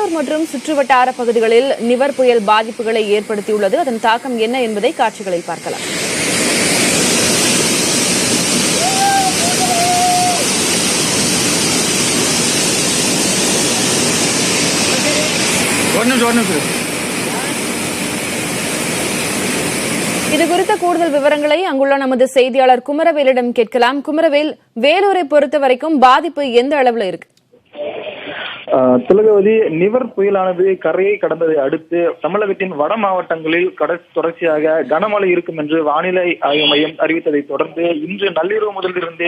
வேலூர் மற்றும் சுற்றுவட்டார பகுதிகளில் நிவர் புயல் பாதிப்புகளை ஏற்படுத்தியுள்ளது. அதன் தாக்கம் என்ன என்பதை காட்சிகளில் பார்க்கலாம். இது குறித்த கூடுதல் விவரங்களை அங்குள்ள நமது செய்தியாளர் குமரவேலிடம் கேட்கலாம். குமரவேல், வேலூரை பொறுத்த வரைக்கும் பாதிப்பு எந்த அளவுல இருக்கு? திலகவதி, நிவர் புயலானது கரையை கடந்ததை அடுத்து தமிழகத்தின் வட மாவட்டங்களில் தொடர்ச்சியாக கனமழை இருக்கும் என்று வானிலை ஆய்வு மையம் அறிவித்ததை தொடர்ந்து இன்று நள்ளிரவு முதல் இருந்து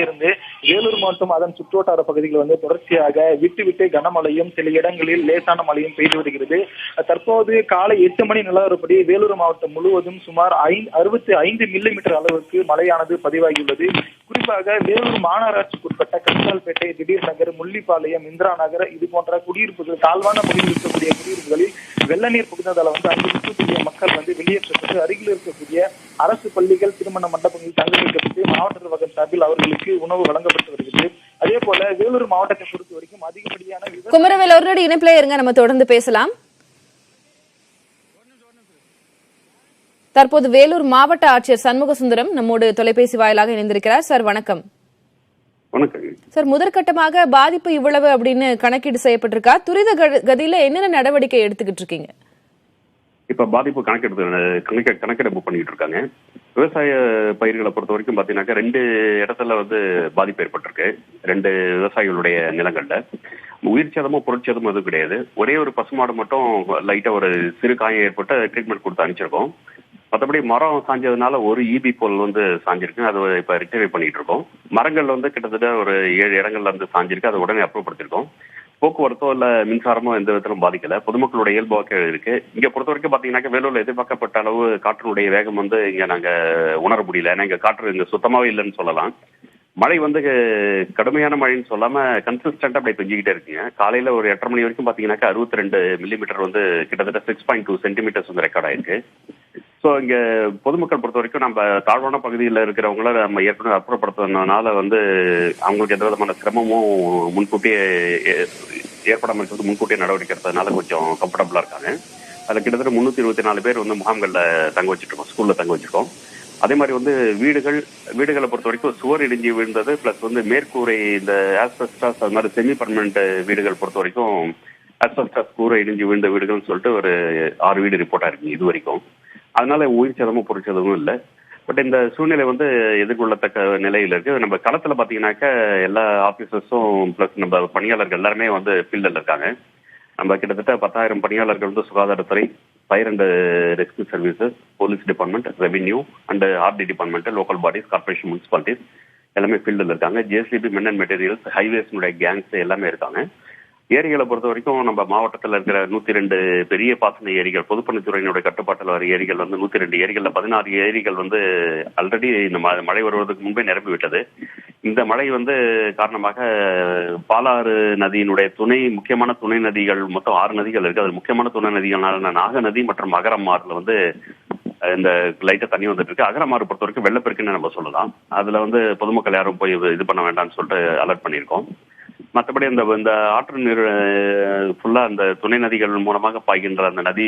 வேலூர் மாவட்டம் அதன் சுற்றுவட்டார பகுதிகளில் தொடர்ச்சியாக விட்டு கனமழையும் சில இடங்களில் லேசான மழையும் பெய்து வருகிறது. தற்போது காலை 8 மணி நிலவரப்படி வேலூர் மாவட்டம் முழுவதும் சுமார் 65 மில்லிமீட்டர் அளவுக்கு மழையானது பதிவாகியுள்ளது. குறிப்பாக வேலூர் மாநகராட்சிக்குட்பட்ட கரிகால்பேட்டை, திடீர் நகர், முள்ளிப்பாளையம், இந்திரா நகர் இது போன்ற குடியிருப்புகள், தாழ்வான பகுதியில் இருக்கக்கூடிய குடியிருப்புகளில் வெள்ள நீர் புகுந்ததால் அங்கு இருக்கக்கூடிய மக்கள் வெளியேற்றப்பட்டு அருகில் இருக்கக்கூடிய அரசு பள்ளிகள், திருமண மண்டபங்களில் தங்க வைக்கப்பட்டு மாவட்ட நிர்வாகம் சார்பில் அவர்களுக்கு உணவு வழங்கப்பட்டு வருகிறது. அதே போல வேலூர் மாவட்டத்தை பொறுத்த வரைக்கும் அதிகப்படியான குமரவேல் ஒரு இணைப்பிலே இருங்க, நம்ம தொடர்ந்து பேசலாம். தற்போது வேலூர் மாவட்ட ஆட்சியர் சண்முக சுந்தரம் நம்மோடு தொலைபேசி வாயிலாக இணைந்திருக்கிறார். சார் வணக்கம். சார், முதற்கட்டமாக பாதிப்பு இவ்வளவு அப்படின்னு கணக்கீடு செய்யப்பட்டிருக்கா? துரித கதியில என்னென்ன நடவடிக்கை எடுத்துக்கிட்டு இருக்கீங்க? இப்ப பாதிப்பு கணக்கெடுப்பு பண்ணிட்டு இருக்காங்க. விவசாய பயிர்களை பொறுத்த வரைக்கும் பாத்தீங்கன்னாக்கா 2 இடத்துல பாதிப்பு ஏற்பட்டிருக்கு. 2 விவசாயிகளுடைய நிலங்கள்ல உயிர் சேதமும் பொருட்சேதமும் எதுவும் கிடையாது. ஒரே ஒரு பசுமாடு மட்டும் லைட்டா ஒரு சிறு காயம் ஏற்பட்டு ட்ரீட்மெண்ட் கொடுத்து அனுப்பிச்சிருக்கோம். மற்றபடி மரம் சாஞ்சதுனால ஒரு இபி போல் சாஞ்சிருக்கு. அது இப்ப ரிகவரி பண்ணிட்டு இருக்கோம். மரங்கள் கிட்டத்தட்ட ஒரு 7 இடங்கள்ல சாஞ்சிருக்கு. அதை உடனே அப்ரூவ் போக்குவரத்தோ இல்ல மின்சாரமோ எந்த விதத்திலும் பாதிக்கல. பொதுமக்களுடைய இயல்பாக இருக்கு. இங்க பொறுத்த வரைக்கும் பாத்தீங்கன்னா வேலூர்ல எதிர்பார்க்கப்பட்ட அளவு காற்றினுடைய வேகம் இங்க நாங்க உணர முடியல. ஏன்னா இங்க காற்று இங்க சுத்தமாவே இல்லைன்னு சொல்லலாம். மழை கடுமையான மழைன்னு சொல்லாம கன்சிஸ்டன்டா அப்படி பெஞ்சுக்கிட்டே இருக்குங்க. காலையில ஒரு 8:30 மணி வரைக்கும் பாத்தீங்கன்னாக்கா 62 மில்லிமீட்டர் கிட்டத்தட்ட 6.2 சென்டிமீட்டர்ஸ் ரெக்கார்ட் ஆயிருக்கு. ஸோ இங்க பொதுமக்கள் பொறுத்த வரைக்கும் நம்ம தாழ்வான பகுதியில் இருக்கிறவங்கள நம்ம ஏற்கனவே அப்புறப்படுத்துறதுனால அவங்களுக்கு எந்த விதமான சிரமமும் முன்கூட்டியே ஏற்படாமல் இருக்கிறது முன்கூட்டியே நடவடிக்கை எடுத்ததுனால கொஞ்சம் கம்ஃபர்டபுளா இருக்காங்க. அதுல கிட்டத்தட்ட 324 பேர் முகாம்கள்ல தங்க வச்சிருக்கோம், ஸ்கூல்ல தங்க வச்சிருக்கோம். அதே மாதிரி வீடுகளை பொறுத்த வரைக்கும் சுவர் இடிஞ்சு விழுந்தது பிளஸ் மேற்கூரை இந்த ஆஸ்பெஸ்டாஸ் அது மாதிரி செமி பர்மனன்ட் வீடுகள் பொறுத்த வரைக்கும் ஆஸ்பெஸ்டாஸ் கூரை இடிஞ்சு விழுந்த வீடுகள்னு சொல்லிட்டு ஒரு 6 வீடு ரிப்போர்ட் ஆயிருக்கு இது வரைக்கும். அதனால உயிர் சேதமும் பொருட்சேதமும் இல்லை. பட் இந்த சூழ்நிலை எதிர்கொள்ளத்தக்க நிலையில இருக்கு. நம்ம களத்துல பாத்தீங்கன்னாக்கா எல்லா ஆபீசர்ஸும் பிளஸ் நம்ம பணியாளர்கள் எல்லாருமே ஃபீல்டில் இருக்காங்க. நம்ம கிட்டத்தட்ட 10,000 பணியாளர்கள் சுகாதாரத்துறை, fire and rescue services, police department, revenue and RD department, local bodies, corporation, municipalities எல்லாமே ஃபீல்டில் இருக்காங்க. ஜேசிபி, மென் அண்ட் மெட்டீரியல்ஸ், ஹைவேஸ்னுடைய கேங்ஸ் எல்லாமே இருக்காங்க. ஏரிகளை பொறுத்த வரைக்கும் நம்ம மாவட்டத்தில் இருக்கிற 102 பெரிய பாசன ஏரிகள், பொதுப்பணித்துறையினுடைய கட்டுப்பாட்டில் வர ஏரிகள் 102 ஏரிகள்ல 16 ஏரிகள் ஆல்ரெடி இந்த மழை வருவதற்கு முன்பே நிரம்பி விட்டது. இந்த மழை காரணமாக பாலாறு நதியினுடைய முக்கியமான துணை நதிகள் மொத்தம் 6 நதிகள் இருக்கு. அதில் முக்கியமான துணை நதிகளான நாகநதி மற்றும் அகரமாறுல இந்த லைட்டா தண்ணி வந்துட்டு இருக்கு. அகரமாறு பொறுத்த வரைக்கும் வெள்ளப்பெருக்குன்னு நம்ம சொல்லலாம். அதுல பொதுமக்கள் யாரும் போய் இது பண்ண வேண்டாம்னு சொல்லிட்டு அலர்ட் பண்ணியிருக்கோம். மற்றபடி இந்த ஆற்று நீர் ஃபுல்லா அந்த துணை நதிகள் மூலமாக பாய்கின்ற அந்த நதி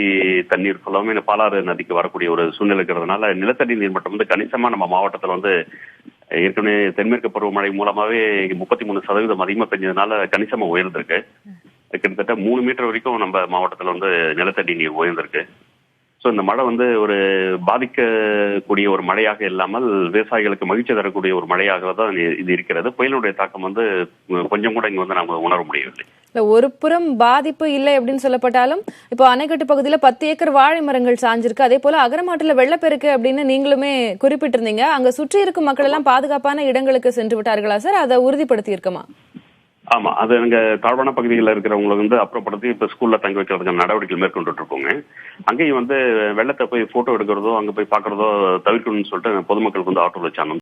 தண்ணீர் ஃபுல்லாமே இந்த பாலாறு நதிக்கு வரக்கூடிய ஒரு சூழ்நிலை இருக்கிறதுனால நிலத்தடி நீர் மட்டம் கணிசமா நம்ம மாவட்டத்தில் ஏற்கனவே தென்மேற்கு பருவமழை மூலமாவே 33% அதிகமா பெஞ்சதுனால கணிசமா உயர்ந்திருக்கு. கிட்டத்தட்ட 3 மீட்டர் வரைக்கும் நம்ம மாவட்டத்தில் நிலத்தடி நீர் உயர்ந்திருக்கு. ஸோ இந்த மழை ஒரு பாதிக்கக்கூடிய ஒரு மழையாக இல்லாமல் விவசாயிகளுக்கு மகிழ்ச்சி தரக்கூடிய ஒரு மழையாக தான் இது இருக்கிறது. புயலுடைய தாக்கம் கொஞ்சம் கூட இங்க நாம உணர முடியவில்லை. ஒரு புறம் பாதிப்பு இல்லை அப்படின்னு சொல்லப்பட்டாலும் இப்போ அணைக்கட்டு பகுதியில 10 ஏக்கர் வாழை மரங்கள் சாஞ்சிருக்கு. அதே போல அகரமாட்டுல வெள்ளப்பெருக்கு அப்படின்னு நீங்களுமே குறிப்பிட்டிருந்தீங்க. அங்க சுற்றி இருக்கும் மக்கள் எல்லாம் பாதுகாப்பான இடங்களுக்கு சென்று விட்டார்களா சார்? அதை உறுதிப்படுத்தி இருக்குமா? ஆமா, அது எங்க தாழ்வான பகுதிகளில் இருக்கிறவங்களை அப்புறப்படுத்தி இப்ப ஸ்கூல்ல தங்க வைக்கிறதுக்கான நடவடிக்கைகள் மேற்கொண்டு இருக்கோங்க. அங்கேயும் வெள்ளத்தை போய் போட்டோ எடுக்கிறதோ அங்க போய் பாக்குறதோ தவிர்க்கணும்னு சொல்லிட்டு பொதுமக்களுக்கு ஆட்டோ வச்சாங்க.